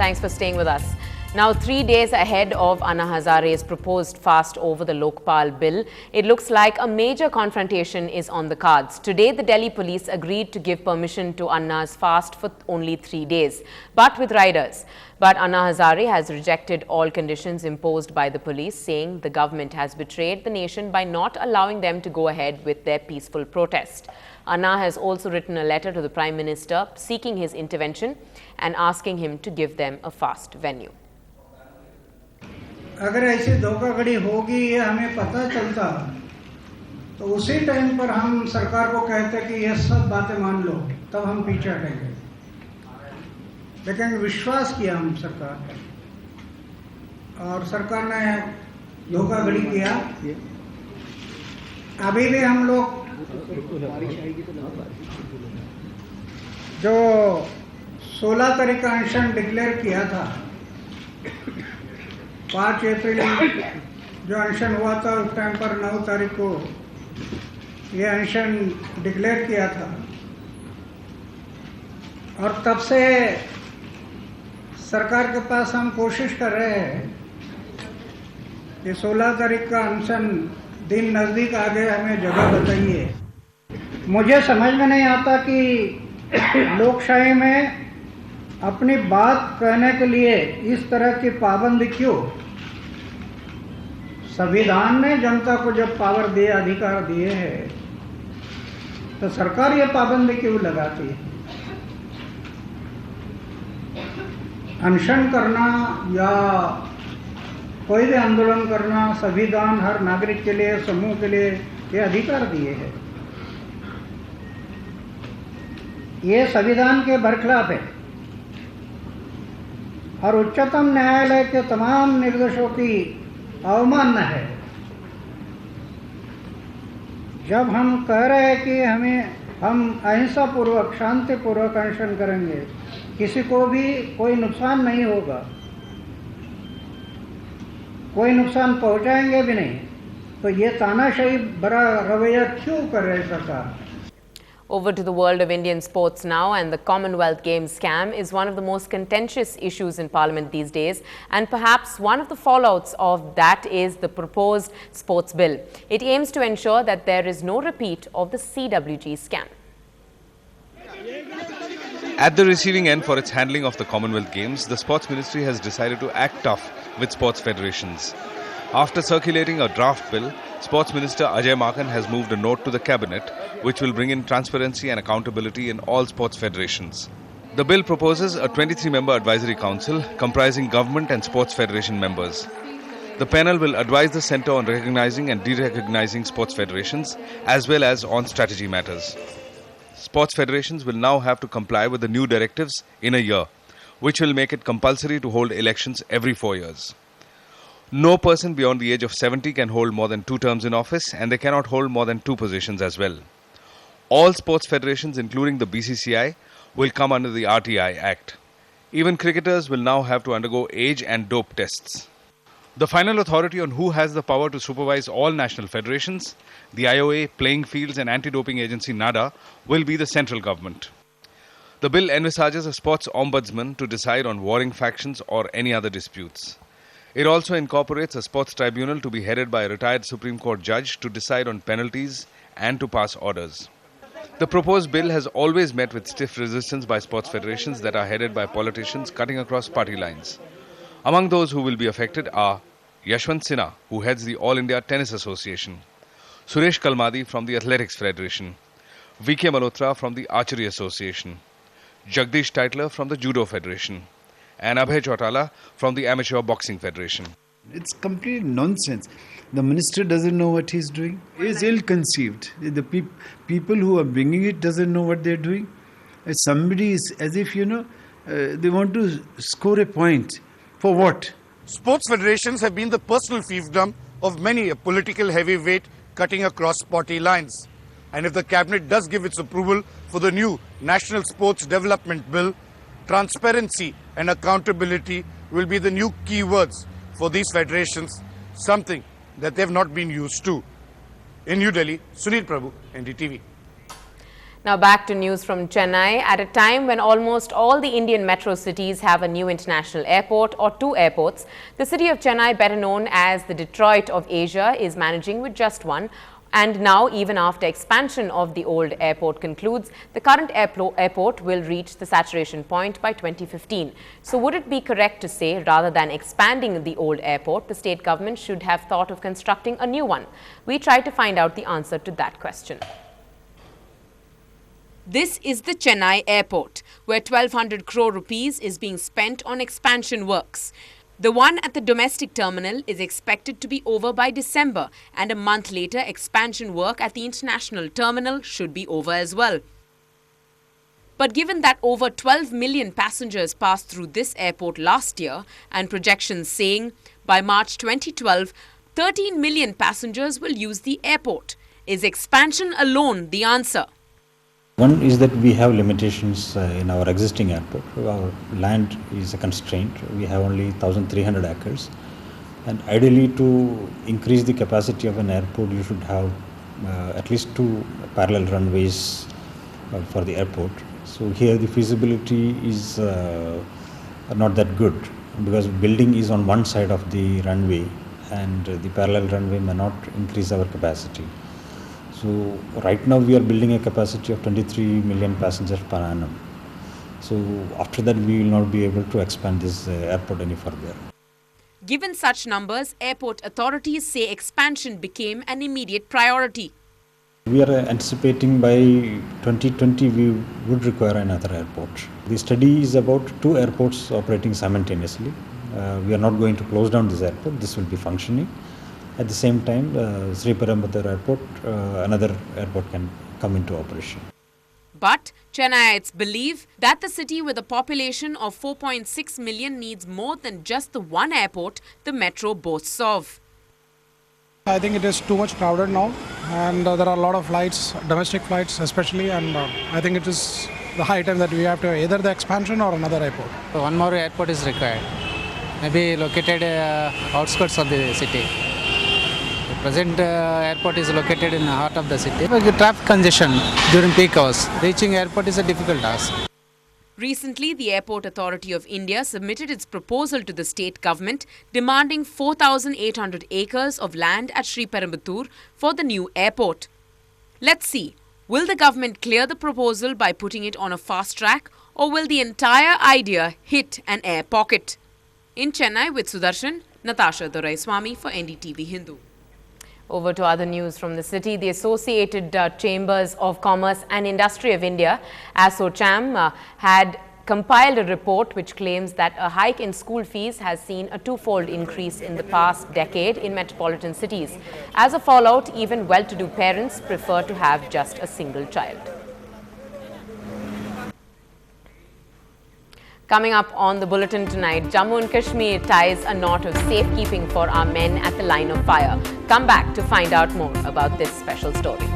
Thanks for staying with us. Now, 3 days ahead of Anna Hazare's proposed fast over the Lokpal bill, it looks like a major confrontation is on the cards. Today, the Delhi police agreed to give permission to Anna's fast for only 3 days, but with riders. But Anna Hazare has rejected all conditions imposed by the police, saying the government has betrayed the nation by not allowing them to go ahead with their peaceful protest. Anna has also written a letter to the Prime Minister seeking his intervention and asking him to give them a fast venue. अगर ऐसी धोखाधड़ी होगी ये हमें पता चलता तो उसी टाइम पर हम सरकार को कहते कि ये सब बातें मान लो, तब हम पीछे हटेंगे। लेकिन विश्वास किया हम सरकार और सरकार ने धोखाधड़ी किया। अभी भी हम लोग जो 16 तारीख का अनशन डिक्लेयर किया था, 5 अप्रैल जो अनशन हुआ था उस टाइम पर 9 तारीख को ये अनशन डिक्लेयर किया था और तब से सरकार के पास हम कोशिश कर रहे हैं कि 16 तारीख का अनशन दिन नज़दीक आ गए, हमें जगह बताइए। मुझे समझ में नहीं आता कि लोकशाही में अपनी बात कहने के लिए इस तरह की पाबंदी क्यों? संविधान ने जनता को जब पावर दिए, अधिकार दिए हैं, तो सरकार ये पाबंदी क्यों लगाती है? अनशन करना या कोई भी आंदोलन करना संविधान हर नागरिक के लिए, समूह के लिए ये अधिकार दिए हैं। ये संविधान के बरखिलाफ है और उच्चतम न्यायालय के तमाम निर्देशों की अवमानना है। जब हम कह रहे हैं कि हम अहिंसा पूर्वक, शांति पूर्वक अनशन करेंगे, किसी को भी कोई नुकसान नहीं होगा, कोई नुकसान पहुंचाएंगे भी नहीं, तो ये तानाशाही भरा रवैया क्यों कर रहे सरकार? Over to the world of Indian sports now, and the Commonwealth Games scam is one of the most contentious issues in Parliament these days, and perhaps one of the fallouts of that is the proposed sports bill. It aims to ensure that there is no repeat of the CWG scam. At the receiving end for its handling of the Commonwealth Games, the Sports Ministry has decided to act tough with sports federations. After circulating a draft bill, Sports Minister Ajay Maken has moved a note to the Cabinet which will bring in transparency and accountability in all sports federations. The bill proposes a 23-member advisory council comprising government and sports federation members. The panel will advise the centre on recognizing and de-recognizing sports federations as well as on strategy matters. Sports federations will now have to comply with the new directives in a year, which will make it compulsory to hold elections every 4 years. No person beyond the age of 70 can hold more than 2 terms in office, and they cannot hold more than 2 positions as well. All sports federations, including the BCCI, will come under the RTI Act. Even cricketers will now have to undergo age and dope tests. The final authority on who has the power to supervise all national federations, the IOA, Playing Fields and Anti-Doping Agency NADA, will be the central government. The bill envisages a sports ombudsman to decide on warring factions or any other disputes. It also incorporates a sports tribunal to be headed by a retired Supreme Court judge to decide on penalties and to pass orders. The proposed bill has always met with stiff resistance by sports federations that are headed by politicians cutting across party lines. Among those who will be affected are Yashwant Sinha, who heads the All India Tennis Association, Suresh Kalmadi from the Athletics Federation, VK Malhotra from the Archery Association, Jagdish Titler from the Judo Federation, and Abhay Chautala from the Amateur Boxing Federation. It's complete nonsense. The minister doesn't know what he's doing. It's ill-conceived. The people who are bringing it doesn't know what they're doing. Somebody is as if, they want to score a point. For what? Sports federations have been the personal fiefdom of many a political heavyweight cutting across party lines. And if the cabinet does give its approval for the new National Sports Development Bill, transparency and accountability will be the new keywords for these federations, something that they have not been used to. In New Delhi, Sunil Prabhu, NDTV. Now back to news from Chennai. At a time when almost all the Indian metro cities have a new international airport or two airports, the city of Chennai, better known as the Detroit of Asia, is managing with just one. And now, even after expansion of the old airport concludes, the current airport will reach the saturation point by 2015. So would it be correct to say, rather than expanding the old airport, the state government should have thought of constructing a new one? We try to find out the answer to that question. This is the Chennai airport, where 1,200 crore rupees is being spent on expansion works. The one at the domestic terminal is expected to be over by December, and a month later, expansion work at the international terminal should be over as well. But given that over 12 million passengers passed through this airport last year, and projections saying by March 2012, 13 million passengers will use the airport, is expansion alone the answer? One is that we have limitations in our existing airport. Our land is a constraint. We have only 1,300 acres. And ideally, to increase the capacity of an airport, you should have at least two parallel runways for the airport. So here the feasibility is not that good, because building is on one side of the runway and the parallel runway may not increase our capacity. So right now we are building a capacity of 23 million passengers per annum. So after that we will not be able to expand this airport any further. Given such numbers, airport authorities say expansion became an immediate priority. We are anticipating by 2020 we would require another airport. The study is about two airports operating simultaneously. We are not going to close down this airport. This will be functioning. At the same time, Sri Perambatoor Airport, another airport can come into operation. But Chennaites believe that the city with a population of 4.6 million needs more than just the one airport the metro boasts of. I think it is too much crowded now, and there are a lot of flights, domestic flights especially, and I think it is the high time that we have to either the expansion or another airport. So one more airport is required, maybe located outskirts of the city. The present airport is located in the heart of the city. Traffic congestion during peak hours. Reaching airport is a difficult task. Recently, the Airport Authority of India submitted its proposal to the state government demanding 4,800 acres of land at Sri Perambatoor for the new airport. Let's see, will the government clear the proposal by putting it on a fast track, or will the entire idea hit an air pocket? In Chennai with Sudarshan, Natasha Doraiswamy for NDTV Hindu. Over to other news from the city. The Associated Chambers of Commerce and Industry of India, ASSOCHAM, had compiled a report which claims that a hike in school fees has seen a twofold increase in the past decade in metropolitan cities. As a fallout, even well-to-do parents prefer to have just a single child. Coming up on the bulletin tonight, Jammu and Kashmir ties a knot of safekeeping for our men at the line of fire. Come back to find out more about this special story.